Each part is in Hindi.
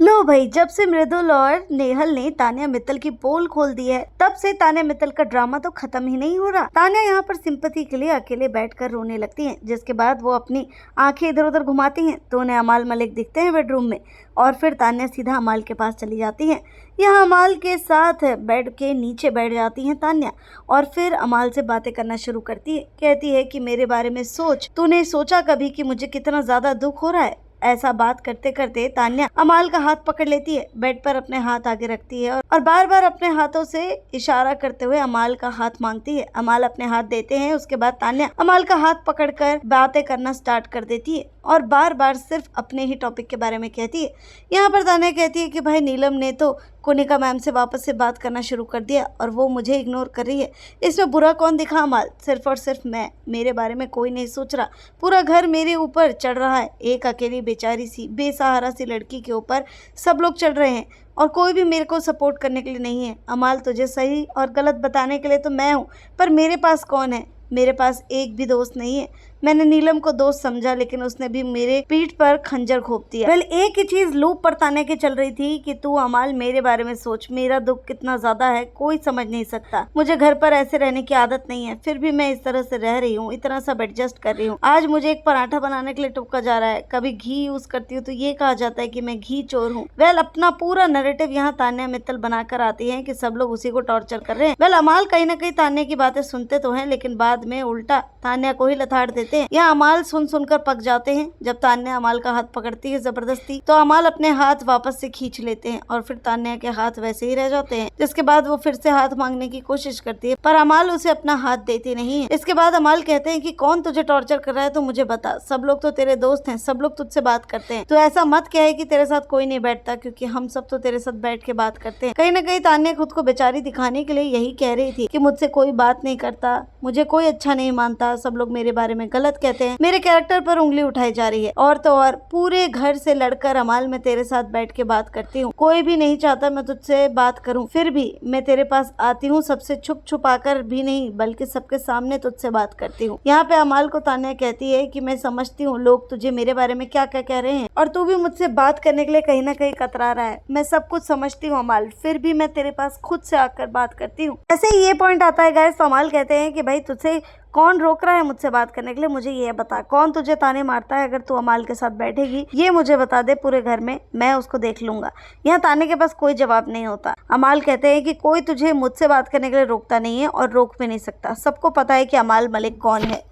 लो भाई, जब से मृदुल और नेहल ने तान्या मित्तल की पोल खोल दी है, तब से तान्या मित्तल का ड्रामा तो खत्म ही नहीं हो रहा। तान्या यहाँ पर सिंपैथी के लिए अकेले बैठकर रोने लगती हैं, जिसके बाद वो अपनी आंखें इधर उधर घुमाती हैं तो उन्हें अमाल मलिक दिखते हैं बेडरूम में। और फिर तान्या सीधा अमाल के पास चली जाती है। यहाँ अमाल के साथ बेड के नीचे बैठ जाती हैं तान्या और फिर अमाल से बातें करना शुरू करती है। कहती है कि मेरे बारे में सोच, तूने सोचा कभी कि मुझे कितना ज्यादा दुख हो रहा है। ऐसा बात करते करते तान्या अमाल का हाथ पकड़ लेती है, बेड पर अपने हाथ आगे रखती है और बार बार अपने हाथों से इशारा करते हुए अमाल का हाथ मांगती है। अमाल अपने हाथ देते हैं। उसके बाद तान्या अमाल का हाथ पकड़कर बातें करना स्टार्ट कर देती है और बार बार सिर्फ अपने ही टॉपिक के बारे में कहती है। यहाँ पर तान्या कहती है कि भाई नीलम ने तो कोनिका मैम से वापस से बात करना शुरू कर दिया और वो मुझे इग्नोर कर रही है। इसमें बुरा कौन दिखा अमाल? सिर्फ और सिर्फ मैं। मेरे बारे में कोई नहीं सोच रहा। पूरा घर मेरे ऊपर चढ़ रहा है। एक अकेली बेचारी सी बेसहारा सी लड़की के ऊपर सब लोग चढ़ रहे हैं और कोई भी मेरे को सपोर्ट करने के लिए नहीं है। अमाल, तुझे सही और गलत बताने के लिए तो मैं हूँ, पर मेरे पास कौन है? मेरे पास एक भी दोस्त नहीं है। मैंने नीलम को दोस्त समझा, लेकिन उसने भी मेरे पीठ पर खंजर घोंप दिया। वेल, एक ही चीज लूप पर ताने की चल रही थी कि तू अमाल मेरे बारे में सोच, मेरा दुख कितना ज्यादा है कोई समझ नहीं सकता। मुझे घर पर ऐसे रहने की आदत नहीं है, फिर भी मैं इस तरह से रह रही हूँ, इतना सब एडजस्ट कर रही हूँ। आज मुझे एक पराठा बनाने के लिए टोका जा रहा है, कभी घी यूज करती हूँ तो ये कहा जाता है कि मैं घी चोर हूँ। वेल, अपना पूरा नैरेटिव यहाँ तान्या मित्तल बनाकर आती है कि सब लोग उसी को टॉर्चर कर रहे हैं। वेल, अमाल कहीं ना कहीं तान्या की बातें सुनते तो है, लेकिन बाद में उल्टा तान्या को ही लताड़ देते हैं। यहाँ अमाल सुनकर पक जाते हैं। जब तान्या अमाल का हाथ पकड़ती है जबरदस्ती, तो अमाल अपने हाथ वापस से खींच लेते हैं और फिर तान्या के हाथ वैसे ही रह जाते हैं। जिसके बाद वो फिर से हाथ मांगने की कोशिश करती है, पर अमाल उसे अपना हाथ देती नहीं है। इसके बाद अमाल कहते हैं कि कौन तुझे टॉर्चर कर रहा है तो मुझे बता। सब लोग तो तेरे दोस्त हैं, सब लोग तुझसे बात करते हैं, तो ऐसा मत कहे कि तेरे साथ कोई नहीं बैठता, क्योंकि हम सब तो तेरे साथ बैठ के बात करते हैं। कहीं ना कहीं तान्या खुद को बेचारी दिखाने के लिए यही कह रही थी कि मुझसे कोई बात नहीं करता, मुझे कोई अच्छा नहीं मानता, सब लोग मेरे बारे में गलत कहते हैं, मेरे कैरेक्टर पर उंगली उठाई जा रही है। और तो और पूरे घर से लड़कर अमाल मैं तेरे साथ बैठ के बात करती हूँ। कोई भी नहीं चाहता मैं तुझसे बात करूँ, फिर भी मैं तेरे पास आती हूँ, सबसे छुप छुपा कर भी नहीं बल्कि सबके सामने तुझसे बात करती हूँ। यहाँ पे अमाल को तान्या कहती है कि मैं समझती हूँ लोग तुझे मेरे बारे में क्या क्या कह रहे हैं और तू भी मुझसे बात करने के लिए कहीं ना कहीं कतरा रहा है। मैं सब कुछ समझती हूँ अमाल, फिर भी मैं तेरे पास खुद से आकर बात करती हूँ। ऐसे ही ये पॉइंट आता है गाइस, तो अमाल कहते हैं कि भाई तुझसे कौन रोक रहा है मुझसे बात करने के लिए, मुझे ये बता। कौन तुझे ताने मारता है अगर तू अमाल के साथ बैठेगी, ये मुझे बता दे। पूरे घर में मैं उसको देख लूंगा। यहाँ ताने के पास कोई जवाब नहीं होता। अमाल कहते हैं कि कोई तुझे मुझसे बात करने के लिए रोकता नहीं है और रोक भी नहीं सकता। सबको पता है कि अमाल मलिक कौन है।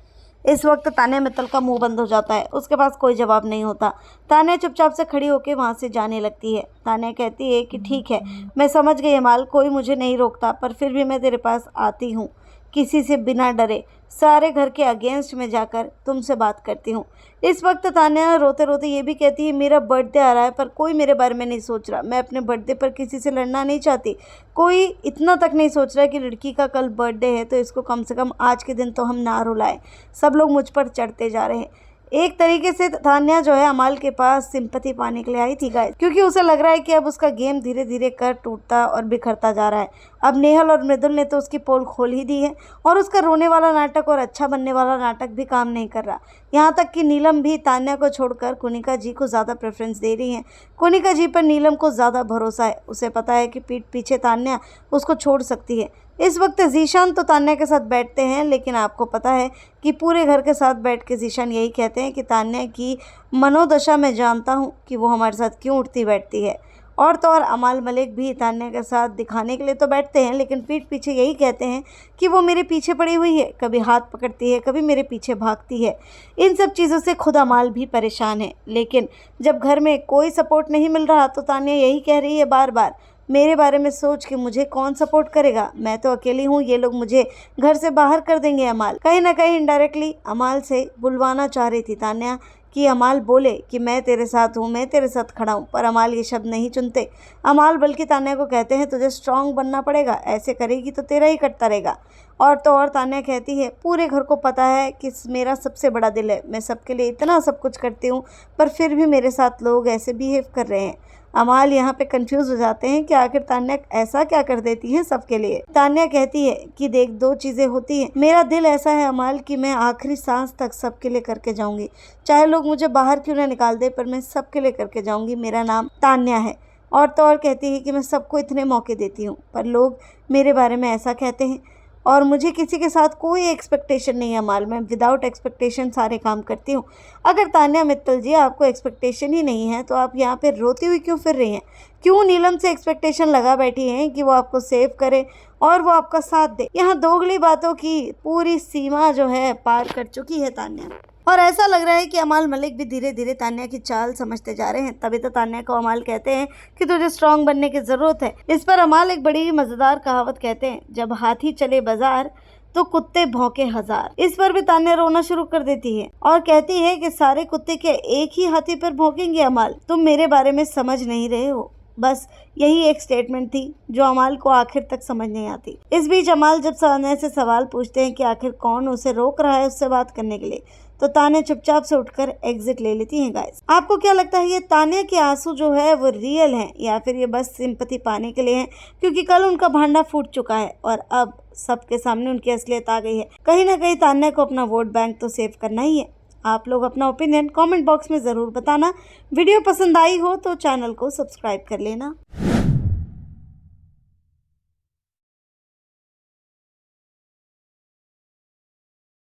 इस वक्त तान्या मित्तल का मुंह बंद हो जाता है, उसके पास कोई जवाब नहीं होता। तान्या चुपचाप से खड़ी होकर वहां से जाने लगती है। तान्या कहती है कि ठीक है, मैं समझ गई अमाल, कोई मुझे नहीं रोकता, पर फिर भी मैं तेरे पास आती हूँ, किसी से बिना डरे, सारे घर के अगेंस्ट में जाकर तुमसे बात करती हूँ। इस वक्त तान्या रोते रोते ये भी कहती है मेरा बर्थडे आ रहा है, पर कोई मेरे बारे में नहीं सोच रहा। मैं अपने बर्थडे पर किसी से लड़ना नहीं चाहती। कोई इतना तक नहीं सोच रहा कि लड़की का कल बर्थडे है तो इसको कम से कम आज के दिन तो हम ना रुलाएं। सब लोग मुझ पर चढ़ते जा रहे हैं। एक तरीके से तान्या जो है अमाल के पास सिंपैथी पाने के लिए आई थी गाइस, क्योंकि उसे लग रहा है कि अब उसका गेम धीरे धीरे कर टूटता और बिखरता जा रहा है। अब नेहल और मृदुल ने तो उसकी पोल खोल ही दी है और उसका रोने वाला नाटक और अच्छा बनने वाला नाटक भी काम नहीं कर रहा। यहाँ तक कि नीलम भी तान्या को छोड़कर कोनिका जी को ज़्यादा प्रेफरेंस दे रही है। कोनिका जी पर नीलम को ज़्यादा भरोसा है। उसे पता है कि पीठ पीछे तान्या उसको छोड़ सकती है। इस वक्त जीशान तो तान्या के साथ बैठते हैं, लेकिन आपको पता है कि पूरे घर के साथ बैठ के जीशान यही कहते हैं कि तान्या की मनोदशा मैं जानता हूँ कि वो हमारे साथ क्यों उठती बैठती है। और तो और अमाल मलिक भी तान्या के साथ दिखाने के लिए तो बैठते हैं, लेकिन पीठ पीछे यही कहते हैं कि वो मेरे पीछे पड़ी हुई है, कभी हाथ पकड़ती है, कभी मेरे पीछे भागती है। इन सब चीज़ों से खुद अमाल भी परेशान है। लेकिन जब घर में कोई सपोर्ट नहीं मिल रहा तो तान्या यही कह रही है बार बार, मेरे बारे में सोच के मुझे कौन सपोर्ट करेगा, मैं तो अकेली हूँ, ये लोग मुझे घर से बाहर कर देंगे। अमाल कहीं ना कहीं इनडायरेक्टली अमाल से बुलवाना चाह रही थी तान्या कि अमाल बोले कि मैं तेरे साथ हूँ, मैं तेरे साथ खड़ा हूँ, पर अमाल ये शब्द नहीं चुनते। अमाल बल्कि तान्या को कहते हैं तुझे स्ट्रांग बनना पड़ेगा, ऐसे करेगी तो तेरा ही कटता रहेगा। और तो और तान्या कहती है पूरे घर को पता है कि मेरा सबसे बड़ा दिल है, मैं सबके लिए इतना सब कुछ करती हूँ, पर फिर भी मेरे साथ लोग ऐसे बिहेव कर रहे हैं। अमाल यहाँ पे कंफ्यूज हो जाते हैं कि आखिर तान्या ऐसा क्या कर देती है सबके लिए। तान्या कहती है कि देख, दो चीजें होती हैं, मेरा दिल ऐसा है अमाल कि मैं आखिरी सांस तक सबके लिए करके जाऊंगी, चाहे लोग मुझे बाहर क्यों ना निकाल दे, पर मैं सबके लिए करके जाऊंगी। मेरा नाम तान्या है। और तो और कहती है कि मैं सबको इतने मौके देती हूँ, पर लोग मेरे बारे में ऐसा कहते हैं और मुझे किसी के साथ कोई एक्सपेक्टेशन नहीं है अमाल। मैं विदाउट एक्सपेक्टेशन सारे काम करती हूँ। अगर तान्या मित्तल जी आपको एक्सपेक्टेशन ही नहीं है तो आप यहाँ पे रोती हुई क्यों फिर रही हैं? क्यों नीलम से एक्सपेक्टेशन लगा बैठी हैं कि वो आपको सेव करे और वो आपका साथ दे? यहाँ दोगली बातों की पूरी सीमा जो है पार कर चुकी है तान्या, और ऐसा लग रहा है कि अमाल मलिक भी धीरे धीरे तान्या की चाल समझते जा रहे हैं। तभी तो तान्या को अमाल कहते हैं कि तुझे स्ट्रांग बनने की ज़रूरत है। इस पर अमाल एक बड़ी मज़ेदार कहावत कहते हैं, जब हाथी चले बाजार तो कुत्ते भौंके हजार। इस पर भी तान्या रोना शुरू कर देती है और कहती है कि सारे कुत्ते के एक ही हाथी पर भौंकेंगे अमाल, तुम मेरे बारे में समझ नहीं रहे हो। बस यही एक स्टेटमेंट थी जो अमाल को आखिर तक समझ नहीं आती। इस बीच अमाल जब तान्या से सवाल पूछते हैं कि आखिर कौन उसे रोक रहा है उससे बात करने के लिए, तो तान्या चुपचाप से उठकर एग्जिट ले लेती हैं। गाइस, आपको क्या लगता है, ये तान्या के आंसू जो है वो रियल हैं या फिर ये बस सिंपैथी पाने के लिए हैं? क्योंकि कल उनका भांडा फूट चुका है और अब सबके सामने उनकी असलियत आ गई है। कहीं ना कहीं तान्या को अपना वोट बैंक तो सेव करना ही है। आप लोग अपना ओपिनियन कमेंट बॉक्स में ज़रूर बताना। वीडियो पसंद आई हो तो चैनल को सब्सक्राइब कर लेना।